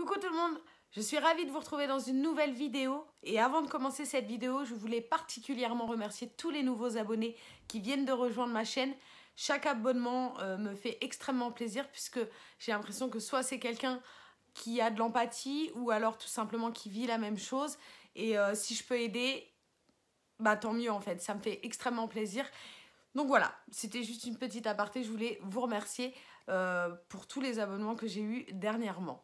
Coucou tout le monde, je suis ravie de vous retrouver dans une nouvelle vidéo. Et avant de commencer cette vidéo, je voulais particulièrement remercier tous les nouveaux abonnés qui viennent de rejoindre ma chaîne. Chaque abonnement me fait extrêmement plaisir puisque j'ai l'impression que soit c'est quelqu'un qui a de l'empathie ou alors tout simplement qui vit la même chose. Et si je peux aider, bah tant mieux en fait, ça me fait extrêmement plaisir. Donc voilà, c'était juste une petite aparté, je voulais vous remercier pour tous les abonnements que j'ai eus dernièrement.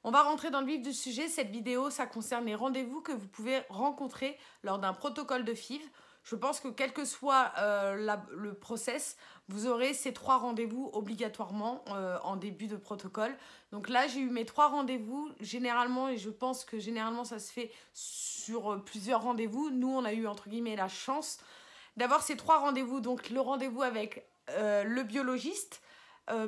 On va rentrer dans le vif du sujet. Cette vidéo, ça concerne les rendez-vous que vous pouvez rencontrer lors d'un protocole de FIV. Je pense que quel que soit le process, vous aurez ces 3 rendez-vous obligatoirement en début de protocole. Donc là, j'ai eu mes 3 rendez-vous généralement, et je pense que généralement, ça se fait sur plusieurs rendez-vous. Nous, on a eu, entre guillemets, la chance d'avoir ces 3 rendez-vous. Donc le rendez-vous avec le biologiste,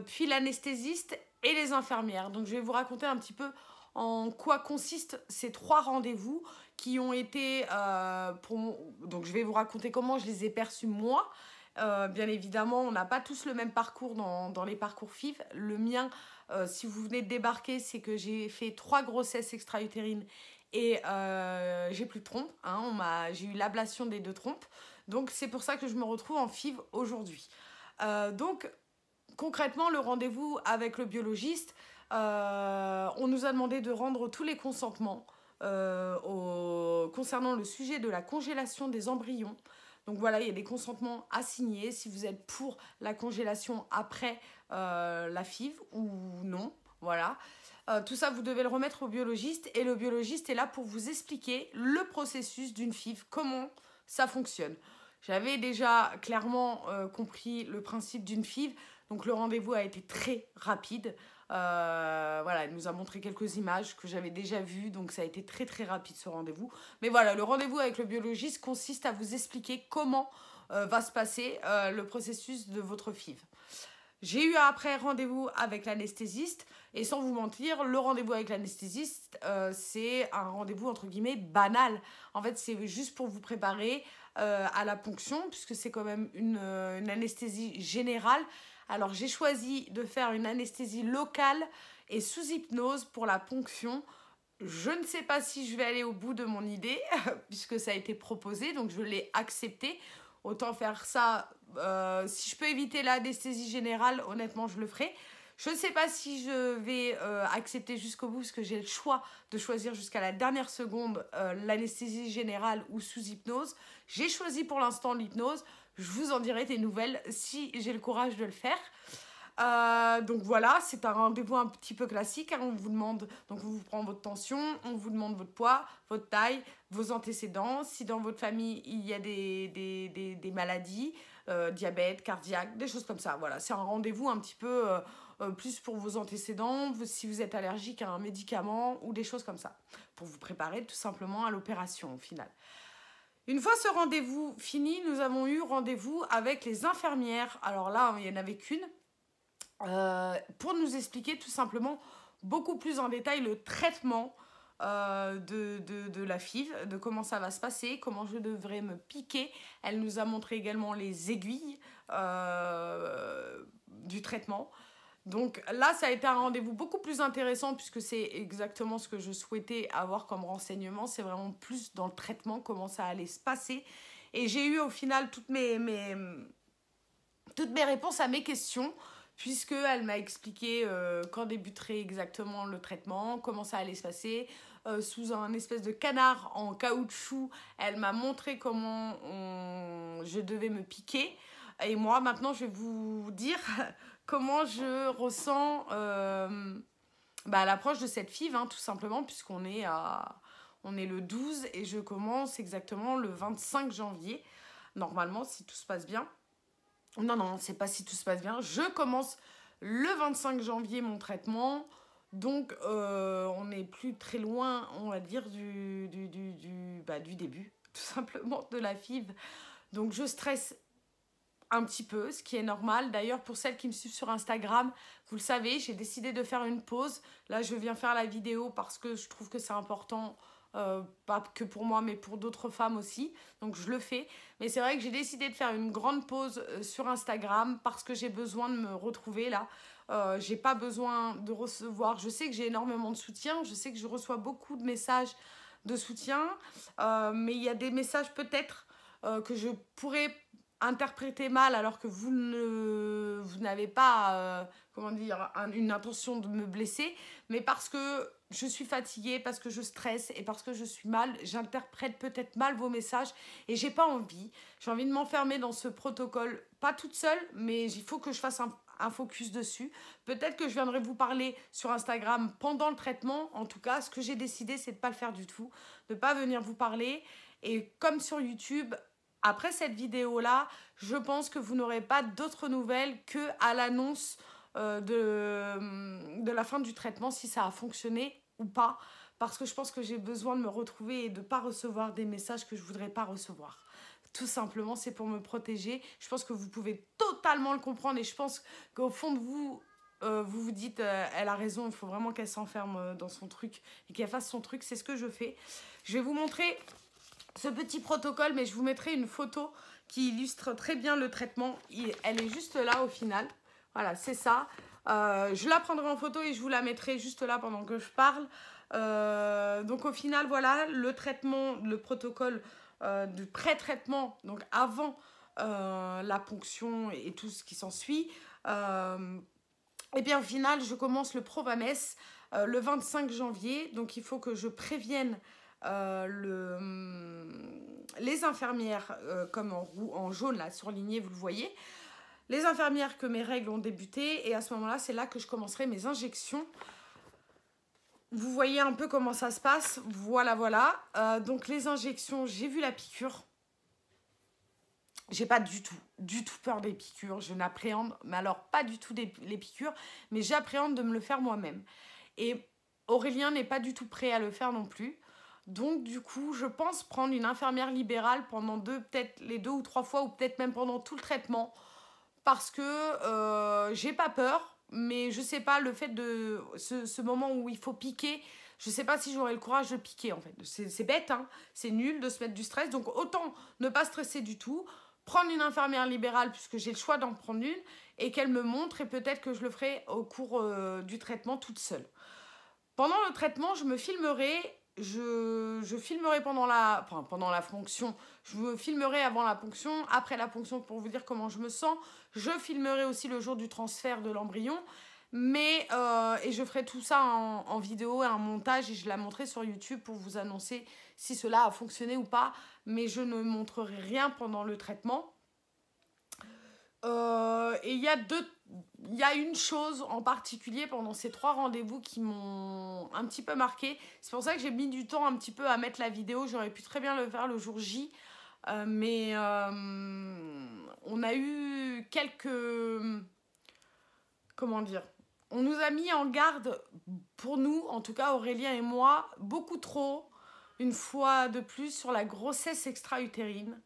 puis l'anesthésiste et les infirmières. Donc je vais vous raconter un petit peu en quoi consistent ces 3 rendez-vous qui ont été donc je vais vous raconter comment je les ai perçus moi. Bien évidemment, on n'a pas tous le même parcours dans les parcours FIV. Le mien, si vous venez de débarquer, c'est que j'ai fait 3 grossesses extra-utérines et j'ai plus de trompe. Hein, j'ai eu l'ablation des 2 trompes. Donc c'est pour ça que je me retrouve en FIV aujourd'hui. Donc concrètement, le rendez-vous avec le biologiste, on nous a demandé de rendre tous les consentements concernant le sujet de la congélation des embryons. Donc voilà, il y a des consentements à signer si vous êtes pour la congélation après la FIV ou non. Voilà. Tout ça, vous devez le remettre au biologiste et le biologiste est là pour vous expliquer le processus d'une FIV, comment ça fonctionne. J'avais déjà clairement compris le principe d'une FIV, donc le rendez-vous a été très rapide. Voilà, elle nous a montré quelques images que j'avais déjà vues, donc ça a été très très rapide ce rendez-vous. Mais voilà, le rendez-vous avec le biologiste consiste à vous expliquer comment va se passer le processus de votre FIV. J'ai eu après rendez-vous avec l'anesthésiste et sans vous mentir, le rendez-vous avec l'anesthésiste, c'est un rendez-vous entre guillemets banal. En fait, c'est juste pour vous préparer à la ponction puisque c'est quand même une anesthésie générale. Alors, j'ai choisi de faire une anesthésie locale et sous hypnose pour la ponction. Je ne sais pas si je vais aller au bout de mon idée puisque ça a été proposé, donc je l'ai accepté. Autant faire ça, si je peux éviter l'anesthésie générale, honnêtement, je le ferai. Je ne sais pas si je vais accepter jusqu'au bout, parce que j'ai le choix de choisir jusqu'à la dernière seconde l'anesthésie générale ou sous hypnose. J'ai choisi pour l'instant l'hypnose. Je vous en dirai des nouvelles si j'ai le courage de le faire. Donc voilà, c'est un rendez-vous un petit peu classique. Hein, on vous demande, donc on vous prend votre tension, on vous demande votre poids, votre taille, vos antécédents. Si dans votre famille il y a des maladies, diabète, cardiaque, des choses comme ça. Voilà, c'est un rendez-vous un petit peu plus pour vos antécédents, si vous êtes allergique à un médicament ou des choses comme ça, pour vous préparer tout simplement à l'opération au final. Une fois ce rendez-vous fini, nous avons eu rendez-vous avec les infirmières. Alors là, il n'y en avait qu'une. Pour nous expliquer tout simplement beaucoup plus en détail le traitement de la FIV, de comment ça va se passer, comment je devrais me piquer. Elle nous a montré également les aiguilles du traitement. Donc là, ça a été un rendez-vous beaucoup plus intéressant puisque c'est exactement ce que je souhaitais avoir comme renseignement. C'est vraiment plus dans le traitement, comment ça allait se passer. Et j'ai eu au final toutes mes réponses à mes questions puisqu'elle m'a expliqué quand débuterait exactement le traitement, comment ça allait se passer. Sous un espèce de canard en caoutchouc, elle m'a montré comment je devais me piquer. Et moi, maintenant, je vais vous dire comment je ressens l'approche de cette FIV, hein, tout simplement, puisqu'on est le 12 et je commence exactement le 25 janvier. Normalement, si tout se passe bien. Non, c'est pas si tout se passe bien. Je commence le 25 janvier mon traitement. Donc, on n'est plus très loin, on va dire, du début, tout simplement, de la FIV. Donc, je stresse un petit peu, ce qui est normal. D'ailleurs, pour celles qui me suivent sur Instagram, vous le savez, j'ai décidé de faire une pause. Là, je viens faire la vidéo parce que je trouve que c'est important, pas que pour moi, mais pour d'autres femmes aussi. Donc, je le fais. Mais c'est vrai que j'ai décidé de faire une grande pause sur Instagram parce que j'ai besoin de me retrouver là. J'ai pas besoin de recevoir. Je sais que j'ai énormément de soutien. Je sais que je reçois beaucoup de messages de soutien. Mais il y a des messages peut-être que je pourrais interpréter mal alors que vous n'avez pas comment dire, une intention de me blesser. Mais parce que je suis fatiguée, parce que je stresse et parce que je suis mal, j'interprète peut-être mal vos messages et j'ai pas envie. J'ai envie de m'enfermer dans ce protocole, pas toute seule, mais il faut que je fasse un focus dessus. Peut-être que je viendrai vous parler sur Instagram pendant le traitement. En tout cas, ce que j'ai décidé, c'est de ne pas le faire du tout, de ne pas venir vous parler. Et comme sur YouTube, après cette vidéo-là, je pense que vous n'aurez pas d'autres nouvelles qu'à l'annonce de la fin du traitement, si ça a fonctionné ou pas, parce que je pense que j'ai besoin de me retrouver et de ne pas recevoir des messages que je ne voudrais pas recevoir. Tout simplement, c'est pour me protéger. Je pense que vous pouvez totalement le comprendre et je pense qu'au fond de vous, vous vous dites, elle a raison, il faut vraiment qu'elle s'enferme dans son truc et qu'elle fasse son truc. C'est ce que je fais. Je vais vous montrer ce petit protocole, mais je vous mettrai une photo qui illustre très bien le traitement. Elle est juste là au final. Voilà, c'est ça. Je la prendrai en photo et je vous la mettrai juste là pendant que je parle. Donc au final, voilà, le traitement, le protocole du pré-traitement, donc avant la ponction et tout ce qui s'ensuit. Et bien au final, je commence le Provamès le 25 janvier. Donc il faut que je prévienne les infirmières, comme en jaune là, surligné, vous le voyez. Les infirmières que mes règles ont débuté et à ce moment-là, c'est là que je commencerai mes injections. Vous voyez un peu comment ça se passe. Voilà, voilà. Donc les injections, j'ai vu la piqûre. J'ai pas du tout peur des piqûres. Je n'appréhende, mais alors pas du tout les piqûres, mais j'appréhende de me le faire moi-même. Et Aurélien n'est pas du tout prêt à le faire non plus. Donc du coup, je pense prendre une infirmière libérale pendant peut-être les 2 ou 3 fois, ou peut-être même pendant tout le traitement. Parce que j'ai pas peur, mais je sais pas, le fait de ce moment où il faut piquer, je sais pas si j'aurai le courage de piquer en fait. C'est bête, hein, c'est nul de se mettre du stress, donc autant ne pas stresser du tout, prendre une infirmière libérale puisque j'ai le choix d'en prendre une et qu'elle me montre et peut-être que je le ferai au cours du traitement toute seule. Pendant le traitement, je me filmerai. Je filmerai pendant la ponction, je me filmerai avant la ponction, après la ponction pour vous dire comment je me sens. Je filmerai aussi le jour du transfert de l'embryon, mais et je ferai tout ça en vidéo et en montage et je la montrerai sur YouTube pour vous annoncer si cela a fonctionné ou pas, mais je ne montrerai rien pendant le traitement. Et il y a une chose en particulier pendant ces 3 rendez-vous qui m'ont un petit peu marqué. C'est pour ça que j'ai mis du temps un petit peu à mettre la vidéo. J'aurais pu très bien le faire le jour J. Mais on a eu quelques... Comment dire? On nous a mis en garde, pour nous, en tout cas Aurélien et moi, beaucoup trop, une fois de plus, sur la grossesse extra-utérine.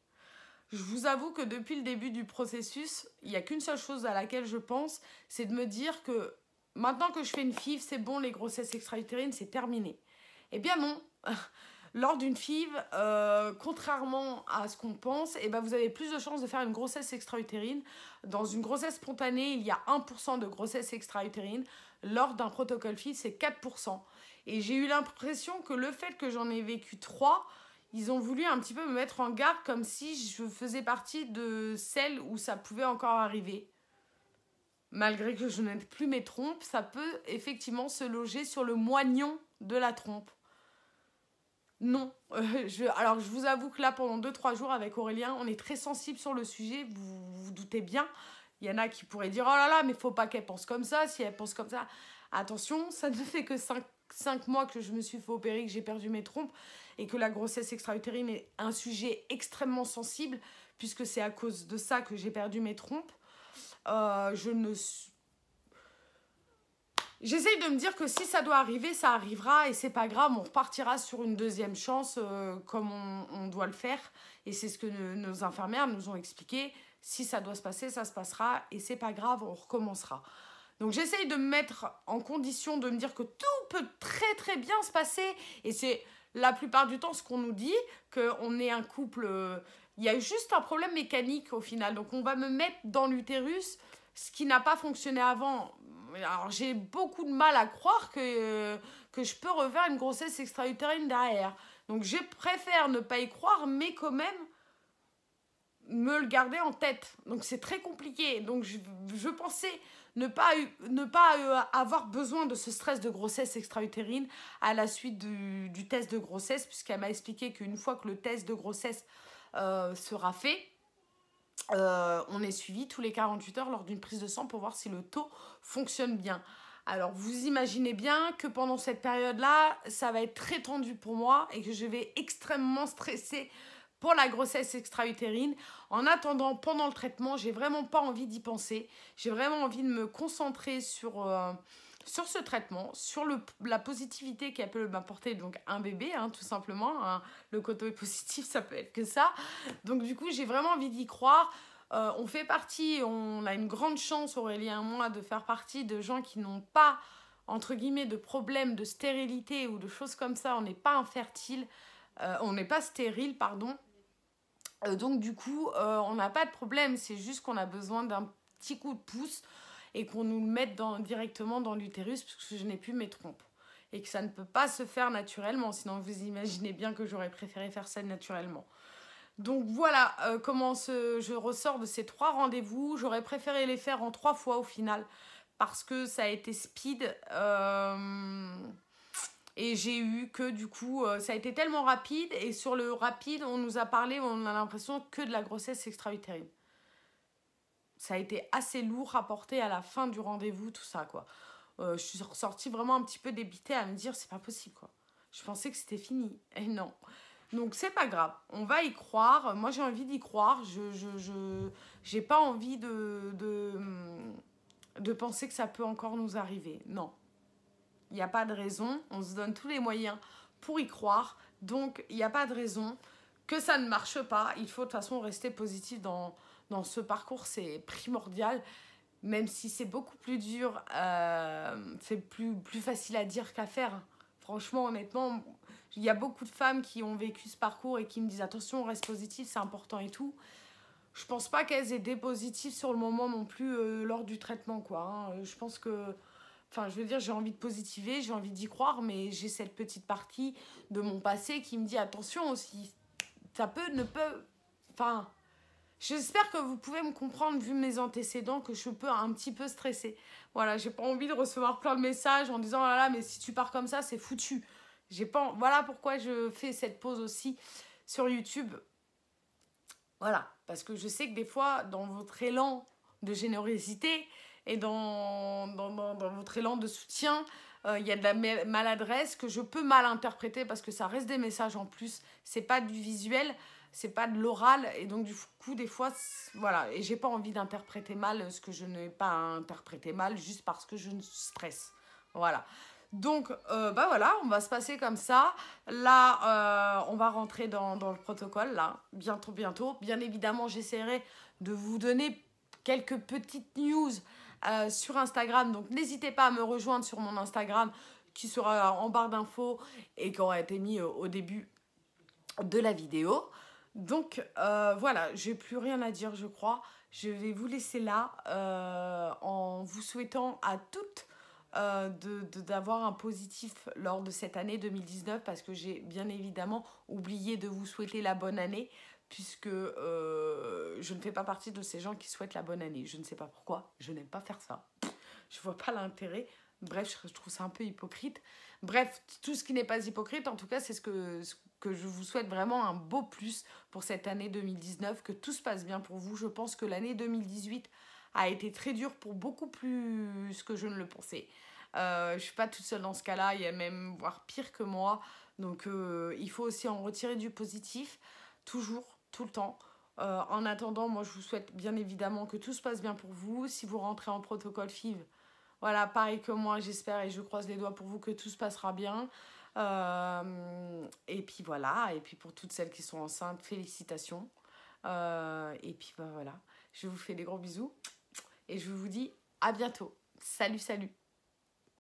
Je vous avoue que depuis le début du processus, il n'y a qu'une seule chose à laquelle je pense, c'est de me dire que maintenant que je fais une FIV, c'est bon, les grossesses extra-utérines, c'est terminé. Eh bien non. Lors d'une FIV, contrairement à ce qu'on pense, eh ben vous avez plus de chances de faire une grossesse extra-utérine. Dans une grossesse spontanée, il y a 1% de grossesse extra-utérine. Lors d'un protocole FIV, c'est 4%. Et j'ai eu l'impression que le fait que j'en ai vécu 3, ils ont voulu un petit peu me mettre en garde comme si je faisais partie de celles où ça pouvait encore arriver. Malgré que je n'ai plus mes trompes, ça peut effectivement se loger sur le moignon de la trompe. Non. Alors je vous avoue que là, pendant 2-3 jours avec Aurélien, on est très sensible sur le sujet, vous vous doutez bien. Il y en a qui pourraient dire « Oh là là, mais faut pas qu'elle pense comme ça, si elle pense comme ça. » Attention, ça ne fait que 5 mois que je me suis fait opérer, que j'ai perdu mes trompes et que la grossesse extra-utérine est un sujet extrêmement sensible puisque c'est à cause de ça que j'ai perdu mes trompes. J'essaye de me dire que si ça doit arriver, ça arrivera et c'est pas grave, on repartira sur une deuxième chance comme on doit le faire. Et c'est ce que nos infirmières nous ont expliqué. Si ça doit se passer, ça se passera et c'est pas grave, on recommencera. Donc j'essaye de me mettre en condition de me dire que tout peut très très bien se passer. Et c'est la plupart du temps ce qu'on nous dit, qu'on est un couple... il y a juste un problème mécanique au final. Donc on va me mettre dans l'utérus, ce qui n'a pas fonctionné avant. Alors, j'ai beaucoup de mal à croire que je peux refaire une grossesse extra-utérine derrière. Donc, je préfère ne pas y croire, mais quand même me le garder en tête. Donc, c'est très compliqué. Donc, je pensais ne pas avoir besoin de ce stress de grossesse extra-utérine à la suite du test de grossesse, puisqu'elle m'a expliqué qu'une fois que le test de grossesse sera fait, on est suivi tous les 48 heures lors d'une prise de sang pour voir si le taux fonctionne bien. Alors, vous imaginez bien que pendant cette période-là, ça va être très tendu pour moi et que je vais extrêmement stresser pour la grossesse extra-utérine. En attendant, pendant le traitement, j'ai vraiment pas envie d'y penser. J'ai vraiment envie de me concentrer sur ce traitement, sur la positivité qu'elle peut m'apporter, donc un bébé, hein, tout simplement. Hein. Le côté positif, ça peut être que ça. Donc du coup, j'ai vraiment envie d'y croire. On fait partie, on a une grande chance, Aurélie et moi, de faire partie de gens qui n'ont pas, entre guillemets, de problèmes de stérilité ou de choses comme ça. On n'est pas infertile, on n'est pas stérile, pardon. Donc du coup, on n'a pas de problème. C'est juste qu'on a besoin d'un petit coup de pouce et qu'on nous le mette directement dans l'utérus parce que je n'ai plus mes trompes. Et que ça ne peut pas se faire naturellement. Sinon, vous imaginez bien que j'aurais préféré faire ça naturellement. Donc voilà comment je ressors de ces 3 rendez-vous. J'aurais préféré les faire en 3 fois au final. Parce que ça a été speed. Et j'ai eu que du coup, ça a été tellement rapide. Et sur le rapide, on nous a parlé, on a l'impression que de la grossesse extra-utérine. Ça a été assez lourd à porter à la fin du rendez-vous, tout ça, quoi. Je suis ressortie vraiment un petit peu débitée à me dire, c'est pas possible, quoi. Je pensais que c'était fini. Et non. Donc, c'est pas grave. On va y croire. Moi, j'ai envie d'y croire. J'ai pas envie de penser que ça peut encore nous arriver. Non. Il n'y a pas de raison. On se donne tous les moyens pour y croire. Donc, il n'y a pas de raison que ça ne marche pas. Il faut de toute façon rester positif dans ce parcours. C'est primordial. Même si c'est beaucoup plus dur, c'est plus facile à dire qu'à faire. Franchement, honnêtement, il y a beaucoup de femmes qui ont vécu ce parcours et qui me disent attention, reste positif, c'est important et tout. Je pense pas qu'elles aient des positifs sur le moment non plus lors du traitement, quoi. Hein. Je pense que... Enfin, je veux dire, j'ai envie de positiver, j'ai envie d'y croire, mais j'ai cette petite partie de mon passé qui me dit attention aussi. Ça ne peut... Enfin... J'espère que vous pouvez me comprendre, vu mes antécédents, que je peux un petit peu stresser. Voilà, j'ai pas envie de recevoir plein de messages en disant « Oh là là, mais si tu pars comme ça, c'est foutu ». Voilà pourquoi je fais cette pause aussi sur YouTube. Voilà, parce que je sais que des fois, dans votre élan de générosité et dans votre élan de soutien, il y a de la maladresse que je peux mal interpréter parce que ça reste des messages en plus. C'est pas du visuel, c'est pas de l'oral. Et donc, du coup, des fois, voilà. Et j'ai pas envie d'interpréter mal ce que je n'ai pas interprété mal juste parce que je stresse. Voilà. Donc, bah voilà, on va se passer comme ça. Là, on va rentrer dans le protocole, là, bientôt. Bien évidemment, j'essaierai de vous donner quelques petites news sur Instagram. Donc, n'hésitez pas à me rejoindre sur mon Instagram qui sera en barre d'infos et qui aura été mis au début de la vidéo. Donc, voilà, j'ai plus rien à dire, je crois. Je vais vous laisser là en vous souhaitant à toutes d'avoir un positif lors de cette année 2019 parce que j'ai bien évidemment oublié de vous souhaiter la bonne année puisque je ne fais pas partie de ces gens qui souhaitent la bonne année. Je ne sais pas pourquoi, je n'aime pas faire ça. Je vois pas l'intérêt. Bref, je trouve ça un peu hypocrite. Bref, tout ce qui n'est pas hypocrite, en tout cas, c'est ce que je vous souhaite vraiment un beau plus pour cette année 2019, que tout se passe bien pour vous. Je pense que l'année 2018 a été très dure pour beaucoup plus que je ne le pensais. Je ne suis pas toute seule dans ce cas-là, il y a même voire pire que moi. Donc, il faut aussi en retirer du positif, toujours, tout le temps. En attendant, moi, je vous souhaite bien évidemment que tout se passe bien pour vous. Si vous rentrez en protocole FIV, voilà, pareil que moi, j'espère et je croise les doigts pour vous que tout se passera bien. Et puis voilà, et puis pour toutes celles qui sont enceintes, félicitations. Et puis bah, voilà, je vous fais des gros bisous et je vous dis à bientôt. Salut, salut!